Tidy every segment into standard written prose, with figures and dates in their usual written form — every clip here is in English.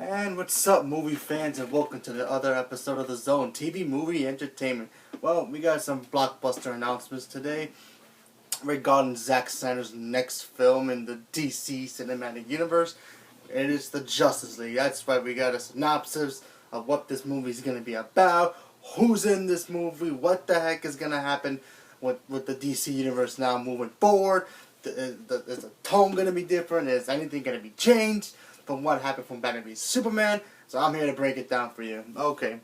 And what's up, movie fans, and welcome to the other episode of The Zone, TV Movie Entertainment. Well, we got some blockbuster announcements today regarding Zack Snyder's next film in the DC Cinematic Universe. It is the Justice League. That's right, we got a synopsis of what this movie is going to be about, who's in this movie, what the heck is going to happen with the DC Universe now moving forward. Is the tone going to be different? Is anything going to be changed from what happened from Batman v Superman? So I'm here to break it down for you. Okay.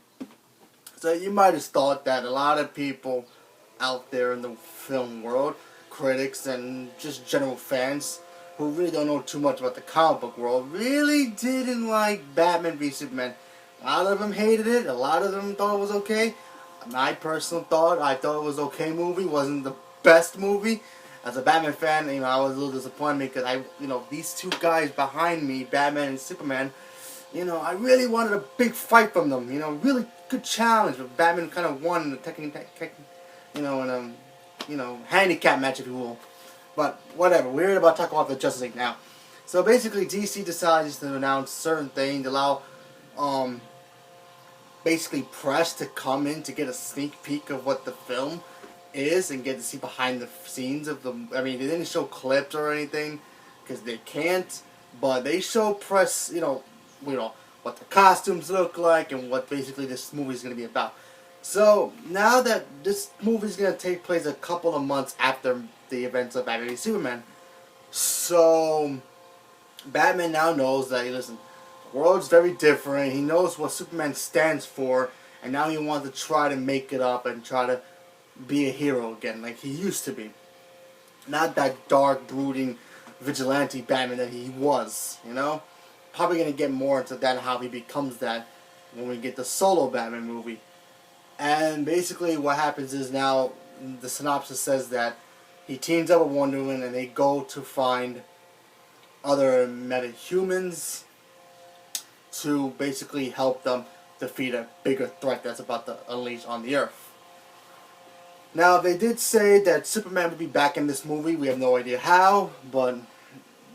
So you might have thought that a lot of people out there in the film world, critics and just general fans who really don't know too much about the comic book world, really didn't like Batman v Superman. A lot of them hated it. A lot of them thought it was okay. My personal thought, I thought it was okay movie. Wasn't the best movie. As a Batman fan, I was a little disappointed because these two guys behind me, Batman and Superman, I really wanted a big fight from them. Really good challenge. But Batman kind of won the handicap match, if you will. But whatever. We're here about to talk about the Justice League now. So basically, DC decides to announce certain things, allow basically press to come in to get a sneak peek of what the film is and get to see behind the scenes of the. I mean, they didn't show clips or anything because they can't, but they show press. What the costumes look like and what basically this movie is going to be about. So now that this movie is going to take place a couple of months after the events of Batman v Superman, so Batman now knows that listen, the world's very different. He knows what Superman stands for, and now he wants to try to make it up and try to be a hero again, like he used to be. Not that dark, brooding, vigilante Batman that he was, Probably going to get more into that, how he becomes that, when we get the solo Batman movie. And basically what happens is now, the synopsis says that he teams up with Wonder Woman and they go to find other metahumans to basically help them defeat a bigger threat that's about to unleash on the Earth. Now, they did say that Superman would be back in this movie. We have no idea how, but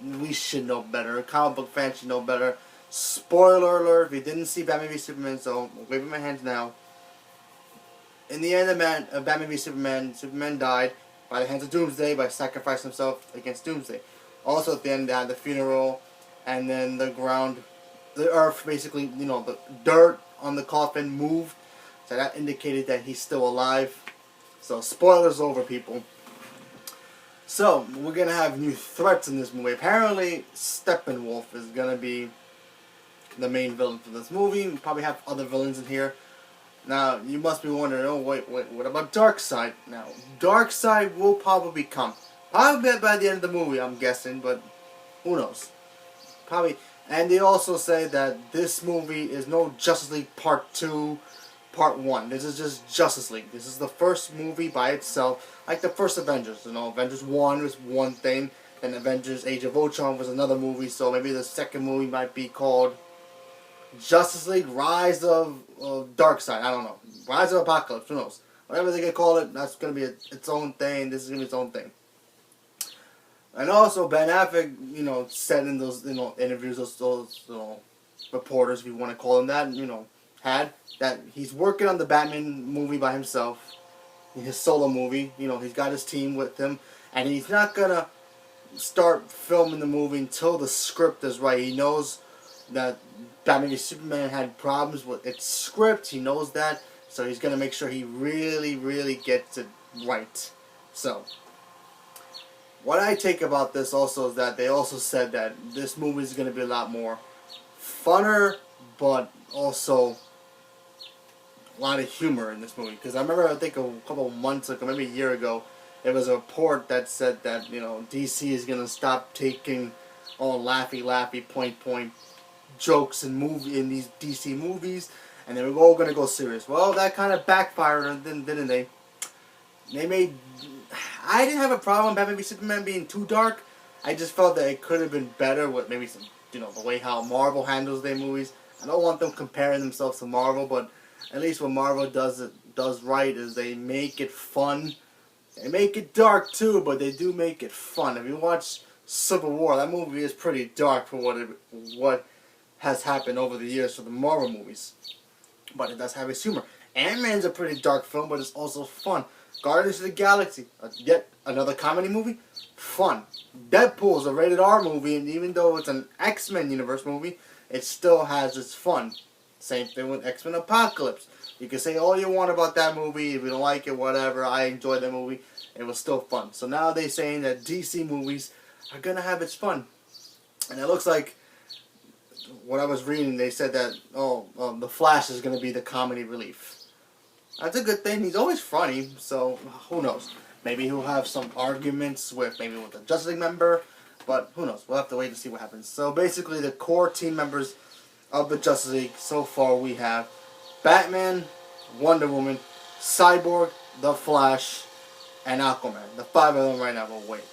we should know better. Comic book fans should know better. Spoiler alert, if you didn't see Batman v Superman, so I'm waving my hands now. In the end of Batman v Superman, Superman died by the hands of Doomsday by sacrificing himself against Doomsday. Also at the end, they had the funeral, and then the earth basically, the dirt on the coffin moved, so that indicated that he's still alive. So, spoilers over, people. So, we're going to have new threats in this movie. Apparently, Steppenwolf is going to be the main villain for this movie. We probably have other villains in here. Now, you must be wondering, oh, wait, what about Darkseid? Now, Darkseid will probably come. Probably by the end of the movie, I'm guessing, but who knows? Probably. And they also say that this movie is no Justice League Part 2, Part 1. This is just Justice League. This is the first movie by itself, like the first Avengers. Avengers 1 was one thing, and Avengers Age of Ultron was another movie, so maybe the second movie might be called Justice League Rise of Darkseid. I don't know. Rise of Apocalypse, who knows? Whatever they can call it, that's going to be its own thing. This is going to be its own thing. And also, Ben Affleck, said in those, interviews, those reporters, if you want to call them that, had that he's working on the Batman movie by himself, his solo movie. He's got his team with him, and he's not gonna start filming the movie until the script is right. He knows that Batman v Superman had problems with its script. He knows that, so he's gonna make sure he really, really gets it right. So, what I take about this also is that they also said that this movie is gonna be a lot more funner, but also a lot of humor in this movie. Because I remember, I think a couple of months ago, maybe a year ago, there was a report that said that, DC is going to stop taking all laughy, point jokes in these DC movies, and they were all going to go serious. Well, that kind of backfired, didn't they? I didn't have a problem with Batman v Superman being too dark. I just felt that it could have been better with maybe some, the way how Marvel handles their movies. I don't want them comparing themselves to Marvel, but at least what Marvel does right is they make it fun. They make it dark too, but they do make it fun. If you watch Civil War, that movie is pretty dark for what has happened over the years for the Marvel movies. But it does have its humor. Ant-Man's a pretty dark film, but it's also fun. Guardians of the Galaxy, yet another comedy movie, fun. Deadpool's a rated R movie, and even though it's an X-Men universe movie, it still has its fun. Same thing with X-Men Apocalypse. You can say all you want about that movie, if you don't like it, whatever, I enjoyed that movie, it was still fun. So now they're saying that DC movies are going to have its fun. And it looks like, what I was reading, they said that, The Flash is going to be the comedy relief. That's a good thing. He's always funny, so who knows? Maybe he'll have some arguments with a Justice League member, but who knows? We'll have to wait to see what happens. So basically, the core team members of the Justice League so far we have Batman, Wonder Woman, Cyborg, The Flash, and Aquaman. The 5 of them right now. We'll wait.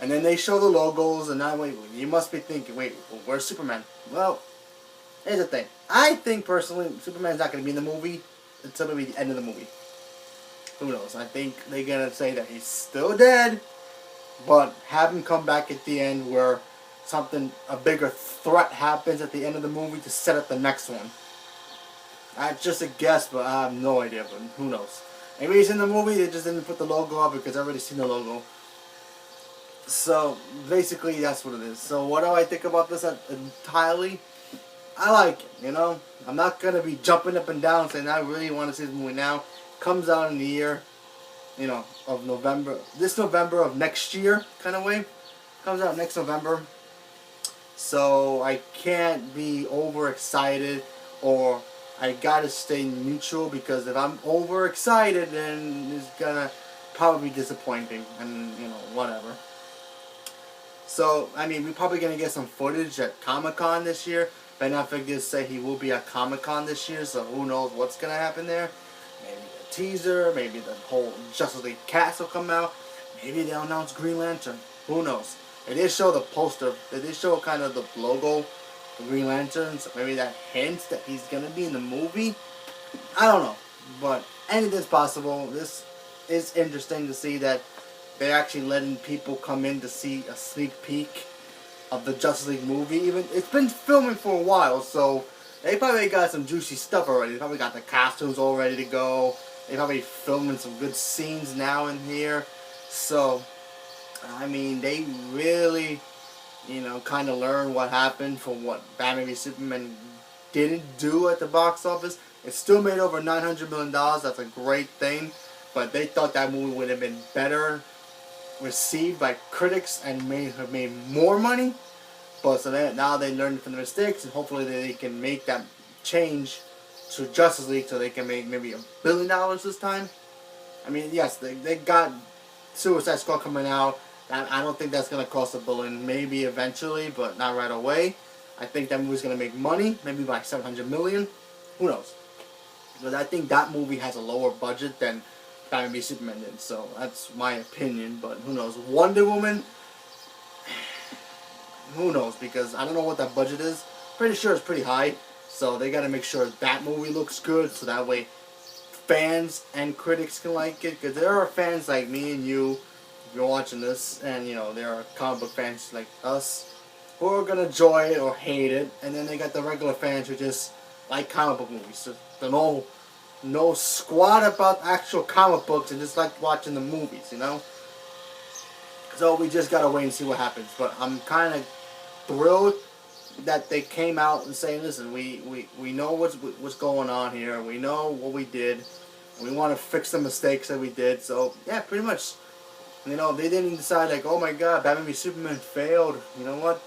And then they show the logos, and now wait. You must be thinking, wait, where's Superman? Well, here's the thing. I think personally, Superman's not going to be in the movie until maybe the end of the movie. Who knows? I think they're going to say that he's still dead, but have him come back at the end where a bigger threat happens at the end of the movie to set up the next one. That's just a guess, but I have no idea, but who knows? Maybe he's in the movie, they just didn't put the logo up because I've already seen the logo. So, basically, that's what it is. So, what do I think about this entirely? I like it, you know? I'm not going to be jumping up and down saying I really want to see this movie now. It comes out in the year, of November. This November of next year, kind of way. Comes out next November. So, I can't be overexcited, or I gotta stay neutral, because if I'm overexcited, then it's gonna probably be disappointing, and, whatever. So, we're probably gonna get some footage at Comic-Con this year. Ben Affleck did say he will be at Comic-Con this year, so who knows what's gonna happen there. Maybe a teaser, maybe the whole Justice League cast will come out, maybe they'll announce Green Lantern, who knows. They did show the poster, they did show kind of the logo for Green Lantern, so maybe that hints that he's gonna be in the movie. I don't know, but anything's possible. This is interesting to see that they're actually letting people come in to see a sneak peek of the Justice League movie. Even it's been filming for a while, so they probably got some juicy stuff already. They probably got the costumes all ready to go. They probably filming some good scenes now in here. So, they really, kind of learned what happened from what Batman v Superman didn't do at the box office. It still made over $900 million. That's a great thing. But they thought that movie would have been better received by critics and have made more money. But so now they learned from the mistakes, and hopefully they can make that change to Justice League so they can make maybe $1 billion this time. Yes, they got Suicide Squad coming out. I don't think that's going to cost $1 billion. Maybe eventually, but not right away. I think that movie's going to make money, maybe like $700 million. Who knows? But I think that movie has a lower budget than Batman v Superman did, so that's my opinion, but who knows. Wonder Woman, who knows, because I don't know what that budget is. Pretty sure it's pretty high, so they gotta make sure that movie looks good, so that way fans and critics can like it, because there are fans like me and you, if you're watching this, and there are comic book fans like us, who are gonna enjoy it or hate it, and then they got the regular fans who just like comic book movies, so they know squat about actual comic books and just like watching the movies, So we just gotta wait and see what happens. But I'm kind of thrilled that they came out and saying, listen, we know what's going on here. We know what we did. We want to fix the mistakes that we did. So yeah, pretty much. They didn't decide like, oh my God, Batman v Superman failed. You know what?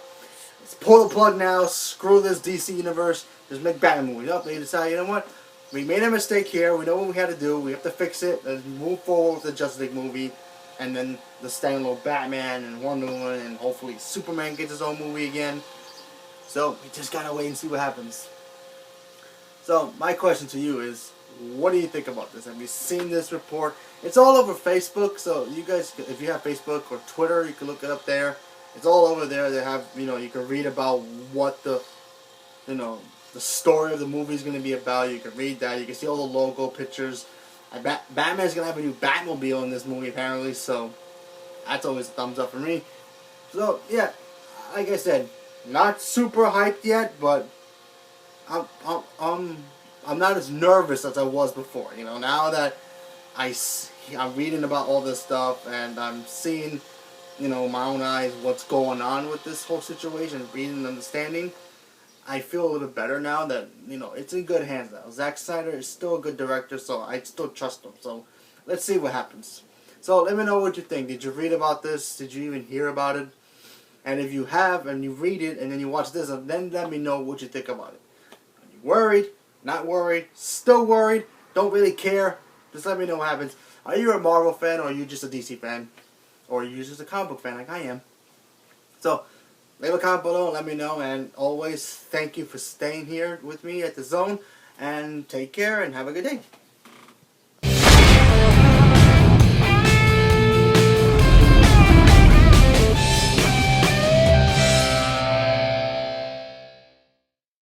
Let's pull the plug now. Screw this DC universe. Just make Batman movies. Up. They decide, you know what? We made a mistake here. We know what we had to do. We have to fix it. Let's move forward with the Justice League movie. And then the standalone Batman and Wonder Woman, and hopefully Superman gets his own movie again. So we just gotta wait and see what happens. So my question to you is, what do you think about this? Have you seen this report? It's all over Facebook. So you guys, if you have Facebook or Twitter, you can look it up there. It's all over there. They have, you can read about what the story of the movie is going to be about. You can read that. You can see all the logo pictures. Batman's going to have a new Batmobile in this movie, apparently, so that's always a thumbs up for me. So, yeah, like I said, Not super hyped yet, but I'm I'm I'm, I'm not as nervous as I was before. You know, now that I'm reading about all this stuff and I'm seeing, you know, my own eyes what's going on with this whole situation, reading and understanding. I feel a little better now that, you know, it's in good hands now. Zack Snyder is still a good director, so I still trust him. So let's see what happens. So let me know what you think. Did you read about this? Did you even hear about it? And if you have and you read it and then you watch this, then let me know what you think about it. Are you worried? Not worried? Still worried? Don't really care? Just let me know what happens. Are you a Marvel fan or are you just a DC fan? Or are you just a comic book fan like I am? So leave a comment below and let me know. And always thank you for staying here with me at the Zone. And take care and have a good day.